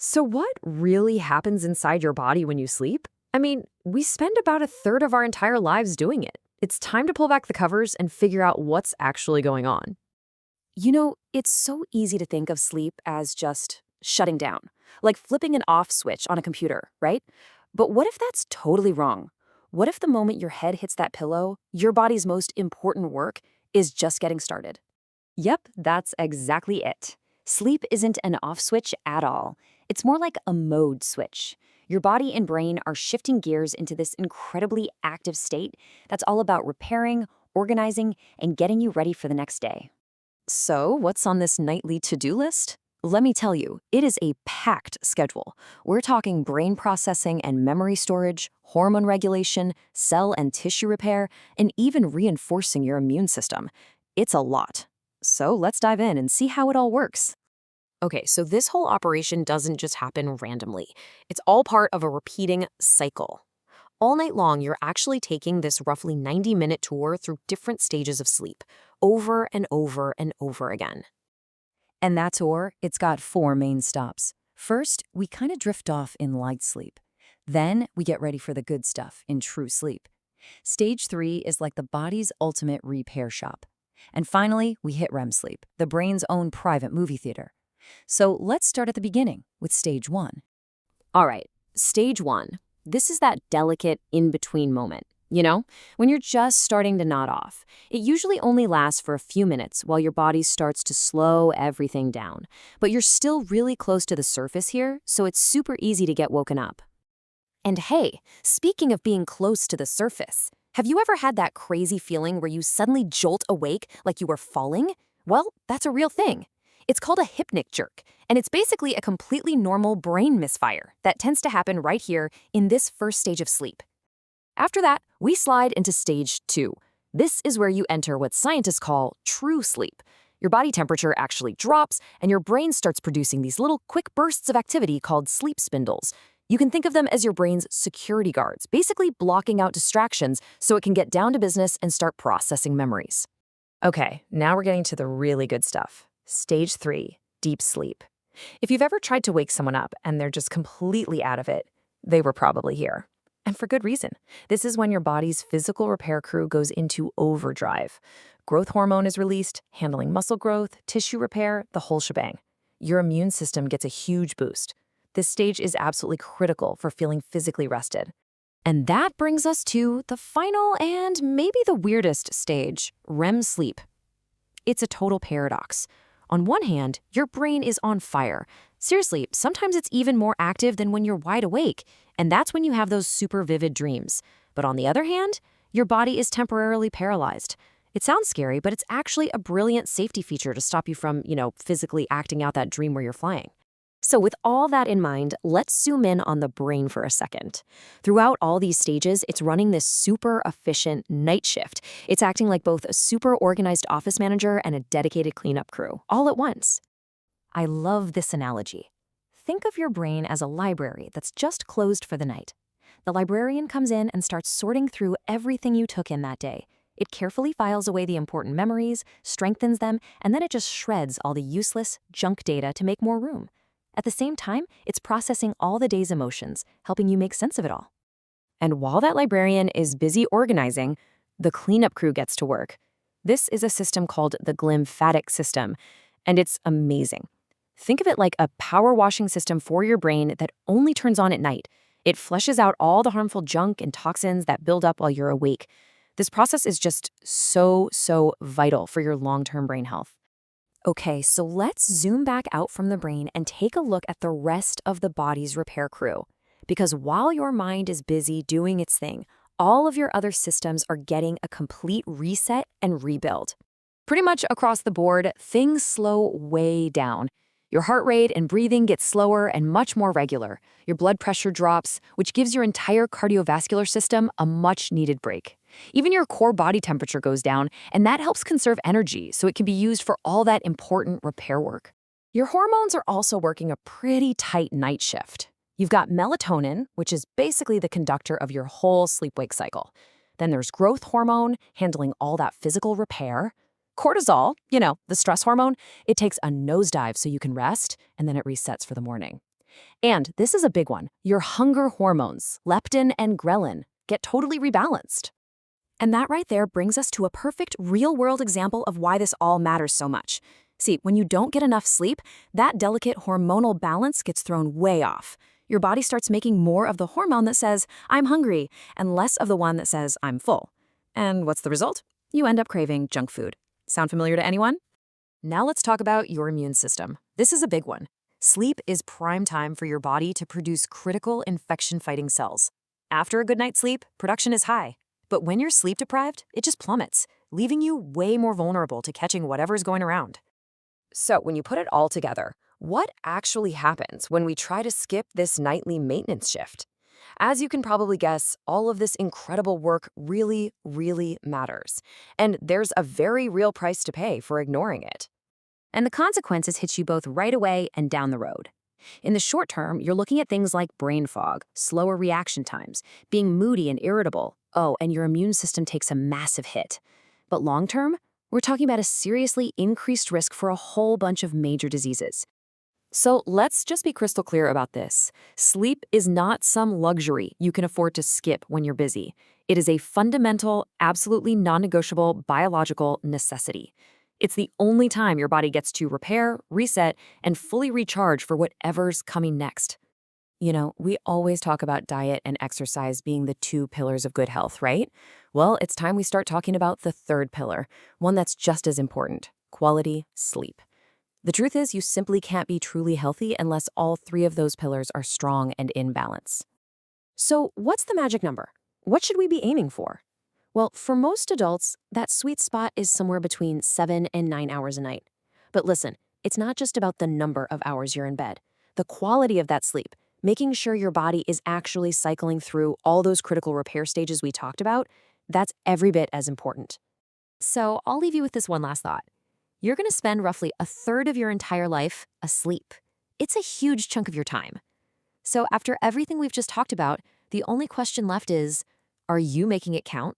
So, what really happens inside your body when you sleep? I mean, we spend about a third of our entire lives doing it. It's time to pull back the covers and figure out what's actually going on. It's so easy to think of sleep as just shutting down, like flipping an off switch on a computer, right? But what if that's totally wrong? What if the moment your head hits that pillow, your body's most important work is just getting started? Yep, that's exactly it. Sleep isn't an off switch at all. It's more like a mode switch. Your body and brain are shifting gears into this incredibly active state that's all about repairing, organizing, and getting you ready for the next day. So, what's on this nightly to-do list? Let me tell you, it is a packed schedule. We're talking brain processing and memory storage, hormone regulation, cell and tissue repair, and even reinforcing your immune system. It's a lot. So let's dive in and see how it all works. Okay, so this whole operation doesn't just happen randomly. It's all part of a repeating cycle. All night long, you're actually taking this roughly 90-minute tour through different stages of sleep, over and over and over again. And that tour, it's got four main stops. First, we kind of drift off in light sleep. Then, we get ready for the good stuff in true sleep. Stage 3 is like the body's ultimate repair shop. And finally, we hit REM sleep, the brain's own private movie theater. So let's start at the beginning with stage 1. All right, stage 1. This is that delicate in-between moment. When you're just starting to nod off. It usually only lasts for a few minutes while your body starts to slow everything down. But you're still really close to the surface here, so it's super easy to get woken up. And hey, speaking of being close to the surface, have you ever had that crazy feeling where you suddenly jolt awake like you were falling? Well, that's a real thing. It's called a hypnic jerk, and it's basically a completely normal brain misfire that tends to happen right here in this first stage of sleep. After that, we slide into stage 2. This is where you enter what scientists call true sleep. Your body temperature actually drops, and your brain starts producing these little quick bursts of activity called sleep spindles. You can think of them as your brain's security guards, basically blocking out distractions so it can get down to business and start processing memories. Okay, now we're getting to the really good stuff. Stage 3, deep sleep. If you've ever tried to wake someone up and they're just completely out of it, they were probably here. And for good reason. This is when your body's physical repair crew goes into overdrive. Growth hormone is released, handling muscle growth, tissue repair, the whole shebang. Your immune system gets a huge boost. This stage is absolutely critical for feeling physically rested. And that brings us to the final and maybe the weirdest stage, REM sleep. It's a total paradox. On one hand, your brain is on fire. Seriously, sometimes it's even more active than when you're wide awake, and that's when you have those super vivid dreams. But on the other hand, your body is temporarily paralyzed. It sounds scary, but it's actually a brilliant safety feature to stop you from, physically acting out that dream where you're flying. So with all that in mind, let's zoom in on the brain for a second. Throughout all these stages, it's running this super efficient night shift. It's acting like both a super organized office manager and a dedicated cleanup crew, all at once. I love this analogy. Think of your brain as a library that's just closed for the night. The librarian comes in and starts sorting through everything you took in that day. It carefully files away the important memories, strengthens them, and then it just shreds all the useless, junk data to make more room. At the same time, it's processing all the day's emotions, helping you make sense of it all. And while that librarian is busy organizing, the cleanup crew gets to work. This is a system called the glymphatic system, and it's amazing. Think of it like a power washing system for your brain that only turns on at night. It flushes out all the harmful junk and toxins that build up while you're awake. This process is just so vital for your long-term brain health. Okay, so let's zoom back out from the brain and take a look at the rest of the body's repair crew. Because while your mind is busy doing its thing, all of your other systems are getting a complete reset and rebuild. Pretty much across the board, things slow way down. Your heart rate and breathing get slower and much more regular. Your blood pressure drops, which gives your entire cardiovascular system a much-needed break. Even your core body temperature goes down, and that helps conserve energy so it can be used for all that important repair work. Your hormones are also working a pretty tight night shift. You've got melatonin, which is basically the conductor of your whole sleep-wake cycle. Then there's growth hormone, handling all that physical repair. Cortisol, the stress hormone, it takes a nosedive so you can rest, and then it resets for the morning. And this is a big one. Your hunger hormones, leptin and ghrelin, get totally rebalanced. And that right there brings us to a perfect real-world example of why this all matters so much. See, when you don't get enough sleep, that delicate hormonal balance gets thrown way off. Your body starts making more of the hormone that says, I'm hungry, and less of the one that says, I'm full. And what's the result? You end up craving junk food. Sound familiar to anyone? Now let's talk about your immune system. This is a big one. Sleep is prime time for your body to produce critical infection-fighting cells. After a good night's sleep, production is high. But when you're sleep deprived, it just plummets, leaving you way more vulnerable to catching whatever's going around. So when you put it all together, what actually happens when we try to skip this nightly maintenance shift? As you can probably guess, all of this incredible work really, really matters. And there's a very real price to pay for ignoring it. And the consequences hit you both right away and down the road. In the short term, you're looking at things like brain fog, slower reaction times, being moody and irritable. Oh, and your immune system takes a massive hit. But long term, we're talking about a seriously increased risk for a whole bunch of major diseases. So let's just be crystal clear about this. Sleep is not some luxury you can afford to skip when you're busy. It is a fundamental, absolutely non-negotiable biological necessity. It's the only time your body gets to repair, reset, and fully recharge for whatever's coming next. You know, we always talk about diet and exercise being the two pillars of good health, right? Well, it's time we start talking about the third pillar, one that's just as important: quality sleep. The truth is, you simply can't be truly healthy unless all three of those pillars are strong and in balance. So, what's the magic number? What should we be aiming for? Well, for most adults, that sweet spot is somewhere between 7 and 9 hours a night. But listen, it's not just about the number of hours you're in bed. The quality of that sleep, making sure your body is actually cycling through all those critical repair stages we talked about, that's every bit as important. So I'll leave you with this one last thought. You're going to spend roughly a third of your entire life asleep. It's a huge chunk of your time. So after everything we've just talked about, the only question left is, are you making it count?